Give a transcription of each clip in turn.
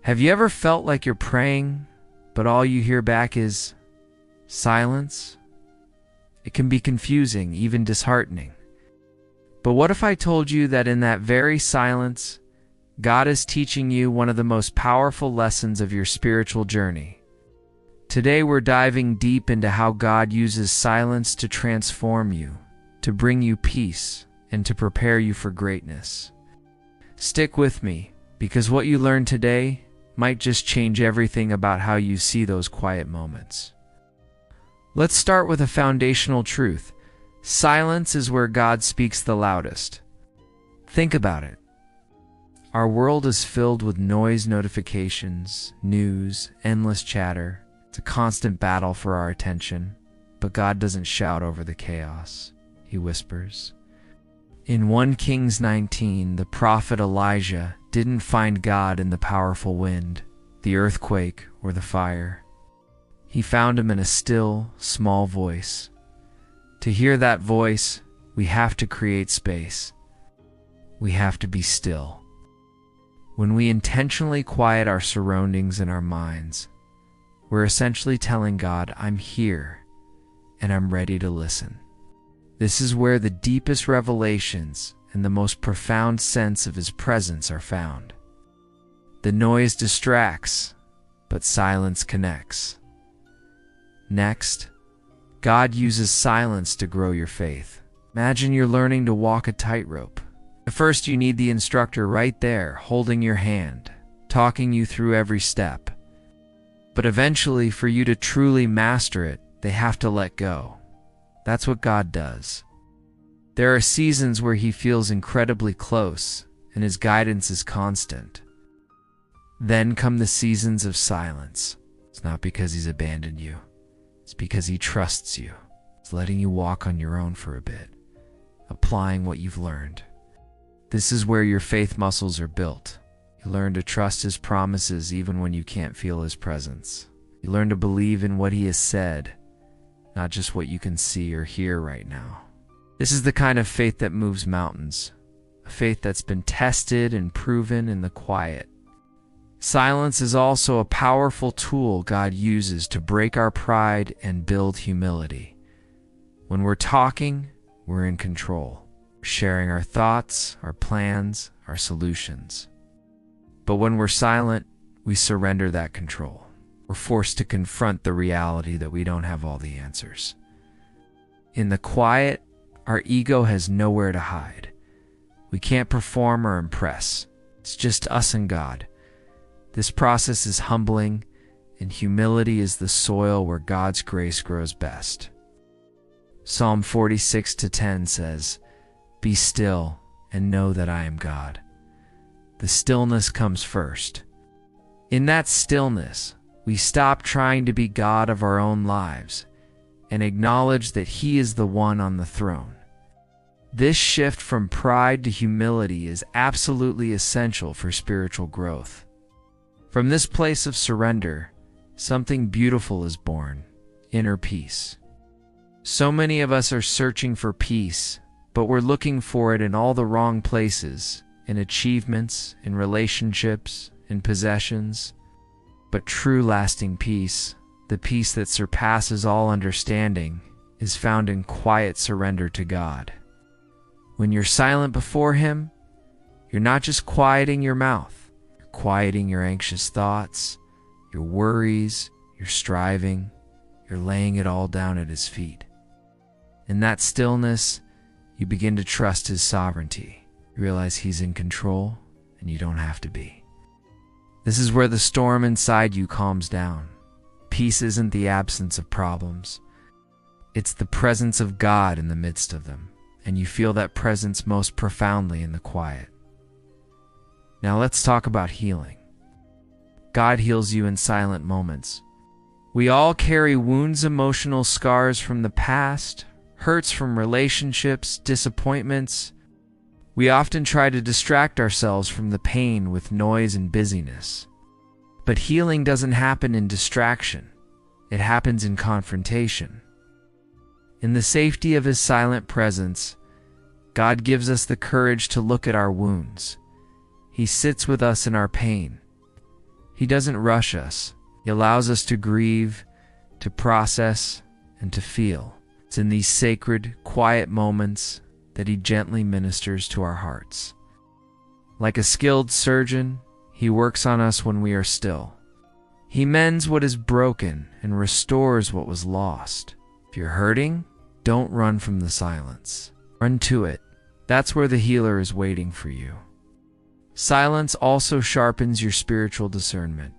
Have you ever felt like you're praying, but all you hear back is silence? It can be confusing, even disheartening. But what if I told you that in that very silence, God is teaching you one of the most powerful lessons of your spiritual journey? Today we're diving deep into how God uses silence to transform you, to bring you peace, and to prepare you for greatness. Stick with me, because what you learn today might just change everything about how you see those quiet moments. Let's start with a foundational truth. Silence is where God speaks the loudest. Think about it. Our world is filled with noise, notifications, news, endless chatter. It's a constant battle for our attention. But God doesn't shout over the chaos. He whispers. In 1 Kings 19, the prophet Elijah didn't find God in the powerful wind, the earthquake, or the fire. He found him in a still, small voice. To hear that voice, we have to create space. We have to be still. When we intentionally quiet our surroundings and our minds, we're essentially telling God, I'm here, and I'm ready to listen. This is where the deepest revelations and the most profound sense of His presence are found. The noise distracts, but silence connects. Next, God uses silence to grow your faith. Imagine you're learning to walk a tightrope. At first, you need the instructor right there, holding your hand, talking you through every step. But eventually, for you to truly master it, they have to let go. That's what God does. There are seasons where He feels incredibly close, and His guidance is constant. Then come the seasons of silence. It's not because He's abandoned you. It's because He trusts you. It's letting you walk on your own for a bit, applying what you've learned. This is where your faith muscles are built. You learn to trust His promises even when you can't feel His presence. You learn to believe in what He has said, not just what you can see or hear right now. This is the kind of faith that moves mountains, a faith that's been tested and proven in the quiet. Silence is also a powerful tool God uses to break our pride and build humility. When we're talking, we're in control. We're sharing our thoughts, our plans, our solutions. But when we're silent, we surrender that control. We're forced to confront the reality that we don't have all the answers. In the quiet, our ego has nowhere to hide. We can't perform or impress. It's just us and God. This process is humbling, and humility is the soil where God's grace grows best. Psalm 46:10 says, "Be still and know that I am God." The stillness comes first. In that stillness, we stop trying to be God of our own lives and acknowledge that He is the one on the throne. This shift from pride to humility is absolutely essential for spiritual growth. From this place of surrender, something beautiful is born: inner peace. So many of us are searching for peace, but we're looking for it in all the wrong places, in achievements, in relationships, in possessions. But true lasting peace, the peace that surpasses all understanding, is found in quiet surrender to God. When you're silent before Him, you're not just quieting your mouth, you're quieting your anxious thoughts, your worries, your striving. You're laying it all down at His feet. In that stillness, you begin to trust His sovereignty. You realize He's in control, and you don't have to be. This is where the storm inside you calms down. Peace isn't the absence of problems. It's the presence of God in the midst of them, and you feel that presence most profoundly in the quiet. Now let's talk about healing. God heals you in silent moments. We all carry wounds, emotional scars from the past, hurts from relationships, disappointments. We often try to distract ourselves from the pain with noise and busyness. But healing doesn't happen in distraction. It happens in confrontation. In the safety of His silent presence, God gives us the courage to look at our wounds. He sits with us in our pain. He doesn't rush us. He allows us to grieve, to process, and to feel. It's in these sacred, quiet moments that He gently ministers to our hearts. Like a skilled surgeon, He works on us when we are still. He mends what is broken and restores what was lost. If you're hurting, don't run from the silence. Run to it. That's where the healer is waiting for you. Silence also sharpens your spiritual discernment.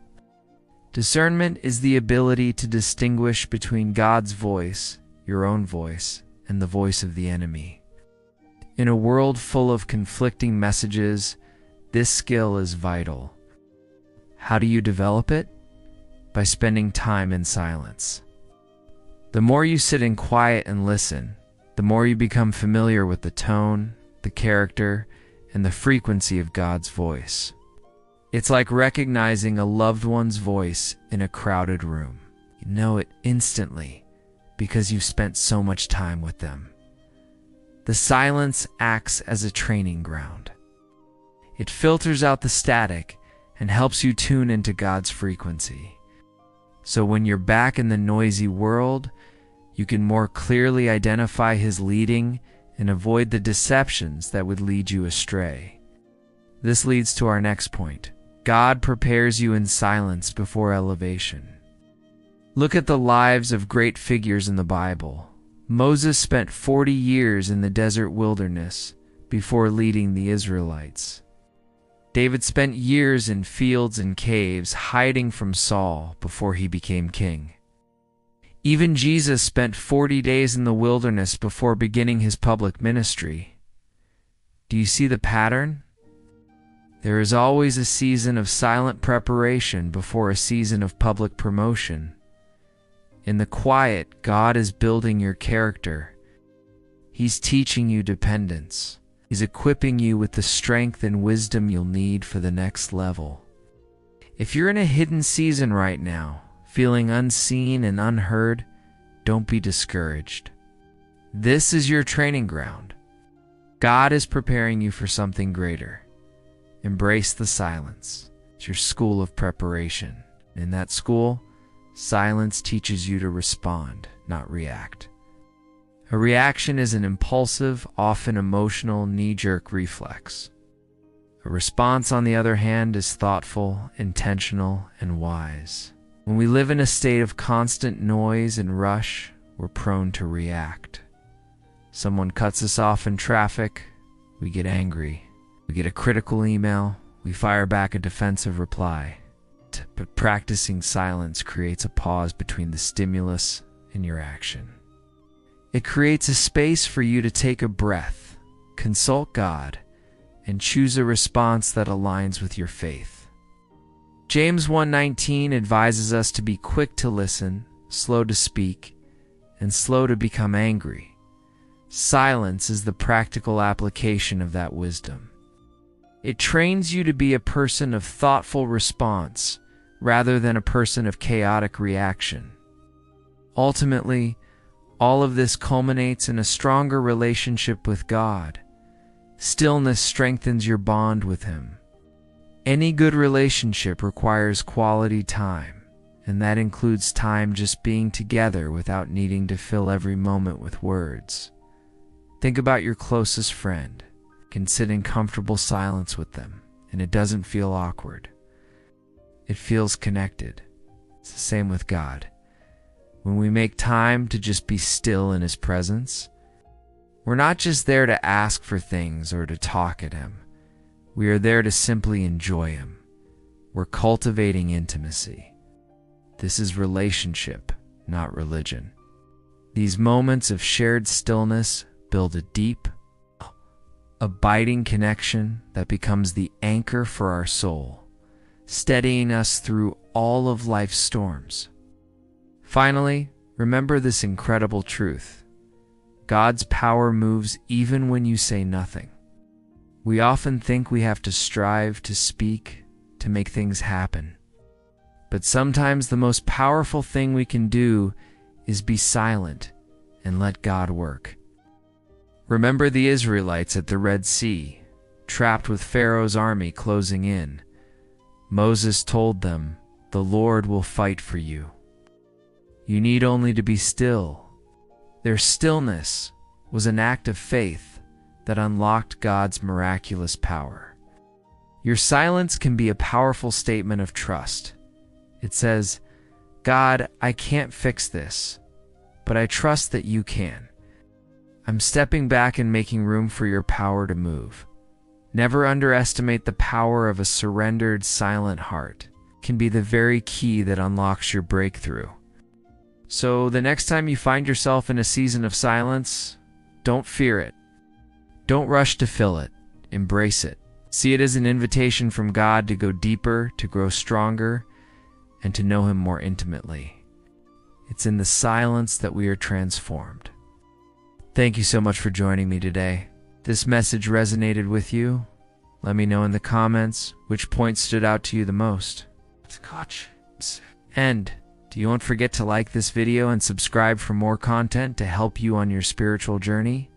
Discernment is the ability to distinguish between God's voice, your own voice, and the voice of the enemy. In a world full of conflicting messages, this skill is vital. How do you develop it? By spending time in silence. The more you sit in quiet and listen, the more you become familiar with the tone, the character, and the frequency of God's voice. It's like recognizing a loved one's voice in a crowded room. You know it instantly because you've spent so much time with them. The silence acts as a training ground. It filters out the static and helps you tune into God's frequency. So when you're back in the noisy world, you can more clearly identify His leading and avoid the deceptions that would lead you astray. This leads to our next point. God prepares you in silence before elevation. Look at the lives of great figures in the Bible. Moses spent 40 years in the desert wilderness before leading the Israelites. David spent years in fields and caves hiding from Saul before he became king. Even Jesus spent 40 days in the wilderness before beginning His public ministry. Do you see the pattern? There is always a season of silent preparation before a season of public promotion. In the quiet, God is building your character. He's teaching you dependence. He's equipping you with the strength and wisdom you'll need for the next level. If you're in a hidden season right now, feeling unseen and unheard, don't be discouraged. This is your training ground. God is preparing you for something greater. Embrace the silence. It's your school of preparation. In that school, silence teaches you to respond, not react. A reaction is an impulsive, often emotional, knee-jerk reflex. A response, on the other hand, is thoughtful, intentional, and wise. When we live in a state of constant noise and rush, we're prone to react. Someone cuts us off in traffic, we get angry. We get a critical email, we fire back a defensive reply. But practicing silence creates a pause between the stimulus and your action. It creates a space for you to take a breath, consult God, and choose a response that aligns with your faith. James 1:19 advises us to be quick to listen, slow to speak, and slow to become angry. Silence is the practical application of that wisdom. It trains you to be a person of thoughtful response rather than a person of chaotic reaction. Ultimately, all of this culminates in a stronger relationship with God. Stillness strengthens your bond with Him. Any good relationship requires quality time, and that includes time just being together without needing to fill every moment with words. Think about your closest friend. You can sit in comfortable silence with them, and it doesn't feel awkward. It feels connected. It's the same with God. When we make time to just be still in His presence, we're not just there to ask for things or to talk at Him. We are there to simply enjoy Him. We're cultivating intimacy. This is relationship, not religion. These moments of shared stillness build a deep, abiding connection that becomes the anchor for our soul, steadying us through all of life's storms. Finally, remember this incredible truth. God's power moves even when you say nothing. We often think we have to strive to speak to make things happen. But sometimes the most powerful thing we can do is be silent and let God work. Remember the Israelites at the Red Sea, trapped with Pharaoh's army closing in. Moses told them, "The Lord will fight for you. You need only to be still." Their stillness was an act of faith that unlocked God's miraculous power. Your silence can be a powerful statement of trust. It says, "God, I can't fix this, but I trust that you can. I'm stepping back and making room for your power to move." Never underestimate the power of a surrendered, silent heart. It can be the very key that unlocks your breakthrough. So the next time you find yourself in a season of silence, don't fear it. Don't rush to fill it. Embrace it. See it as an invitation from God to go deeper, to grow stronger, and to know Him more intimately. It's in the silence that we are transformed. Thank you so much for joining me today. This message resonated with you? Let me know in the comments which point stood out to you the most. And don't forget to like this video and subscribe for more content to help you on your spiritual journey.